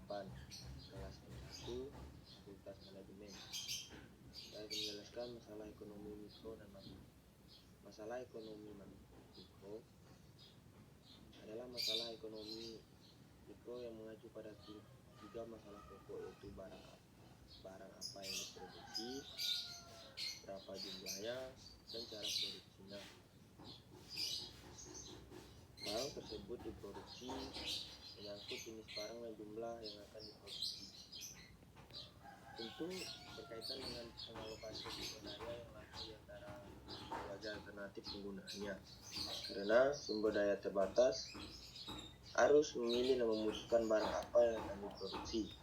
8 kelas M1 Fakultas Manajemen. Saya akan menjelaskan masalah ekonomi mikro dan makro. Masalah ekonomi mikro adalah masalah ekonomi mikro yang mengacu pada tiga masalah pokok, yaitu barang apa yang diproduksi, berapa jumlahnya, dan cara produksinya. Barang tersebut diproduksi menyangkut jenis barang dan jumlah yang akan diproduksi. Tentu berkaitan dengan pengalokasi sumber daya yang langsung di antara berbagai alternatif penggunaannya. Karena sumber daya terbatas, harus memilih dan memutuskan barang apa yang akan diproduksi.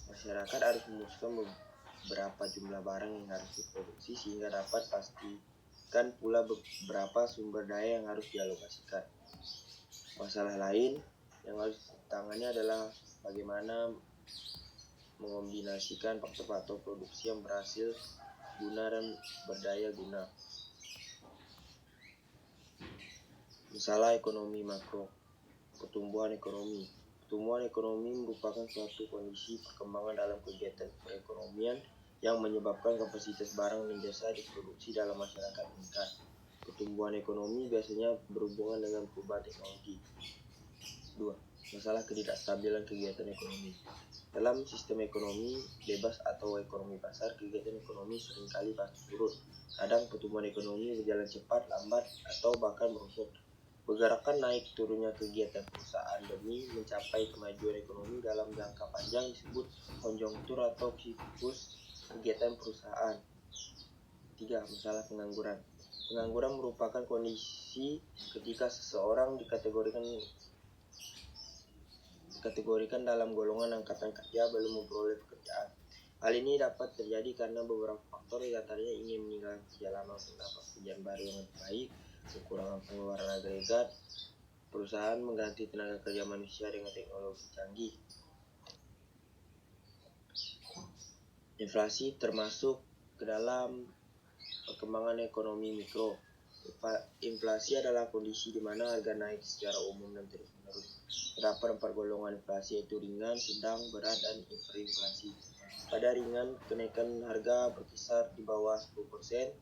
Masyarakat harus memutuskan berapa jumlah barang yang harus diproduksi sehingga dapat pastikan pula berapa sumber daya yang harus dialokasikan. Masalah lain yang harus ditangani adalah bagaimana mengombinasikan faktor-faktor produksi yang berhasil guna dan berdaya guna. Masalah ekonomi makro. Pertumbuhan ekonomi. Pertumbuhan ekonomi merupakan suatu kondisi perkembangan dalam kegiatan perekonomian yang menyebabkan kapasitas barang dan jasa diproduksi dalam masyarakat meningkat. Pertumbuhan ekonomi biasanya berhubungan dengan perubahan teknologi. 2. Masalah ketidakstabilan kegiatan ekonomi. Dalam sistem ekonomi bebas atau ekonomi pasar, kegiatan ekonomi seringkali pasti turun. Kadang pertumbuhan ekonomi berjalan cepat, lambat, atau bahkan merosot. Pergerakan naik turunnya kegiatan perusahaan demi mencapai kemajuan ekonomi dalam jangka panjang disebut konjunktur atau siklus kegiatan perusahaan. 3. Masalah pengangguran. Pengangguran merupakan kondisi ketika seseorang dikategorikan dalam golongan angkatan kerja belum memperoleh pekerjaan. Hal ini dapat terjadi karena beberapa faktor, diantaranya ingin meninggalkan kerja lama untuk mendapat pekerjaan baru yang lebih baik, kekurangan pengeluaran agregat, perusahaan mengganti tenaga kerja manusia dengan teknologi canggih. Inflasi termasuk ke dalam perkembangan ekonomi mikro. Inflasi adalah kondisi di mana harga naik secara umum dan terus-menerus. Terdapat 4 golongan inflasi, yaitu ringan, sedang, berat, dan hiperinflasi. Pada ringan, kenaikan harga berkisar di bawah 10%,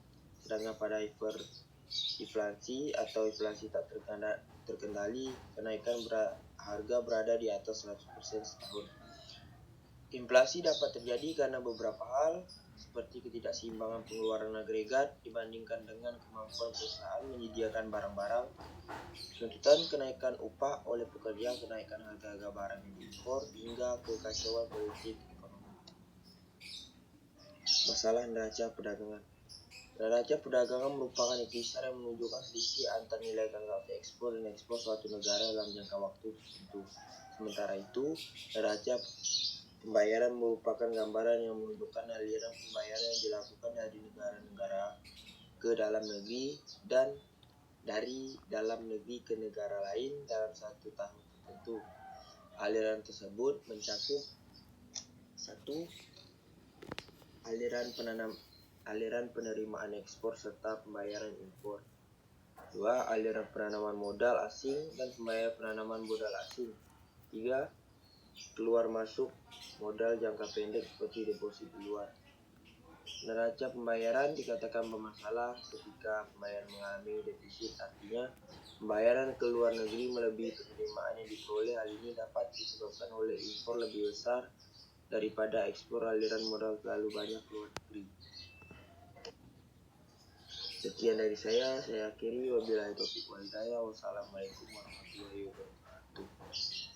sedangkan pada hiperinflasi atau inflasi tak terkendali, kenaikan harga berada di atas 100% setahun. Inflasi dapat terjadi karena beberapa hal, seperti ketidakseimbangan pengeluaran agregat dibandingkan dengan kemampuan perusahaan menyediakan barang-barang, tuntutan kenaikan upah oleh pekerja, kenaikan harga-harga barang yang diimpor, hingga kekacauan politik ekonomi. Masalah neraca perdagangan. Neraca perdagangan merupakan ikhtisar yang menunjukkan selisih antar nilai transaksi ekspor dan ekspor suatu negara dalam jangka waktu tertentu. Sementara itu, neraca pembayaran merupakan gambaran yang menunjukkan aliran pembayaran yang dilakukan dari negara-negara ke dalam negeri dan dari dalam negeri ke negara lain dalam satu tahun tertentu. Aliran tersebut mencakup 1. Aliran penerimaan ekspor serta pembayaran impor. 2. Aliran penanaman modal asing dan pembayaran penanaman modal asing. 3. Keluar masuk modal jangka pendek seperti deposit di luar. Neraca pembayaran dikatakan bermasalah ketika pembayaran mengalami defisit, artinya pembayaran ke luar negeri melebihi penerimaan yang diperoleh. Hal ini dapat disebabkan oleh impor lebih besar daripada ekspor. Aliran modal terlalu banyak ke luar negeri. Sekian dari saya akhiri. Wabillahi taufiq wal hidayah. Wassalamualaikum warahmatullahi wabarakatuh.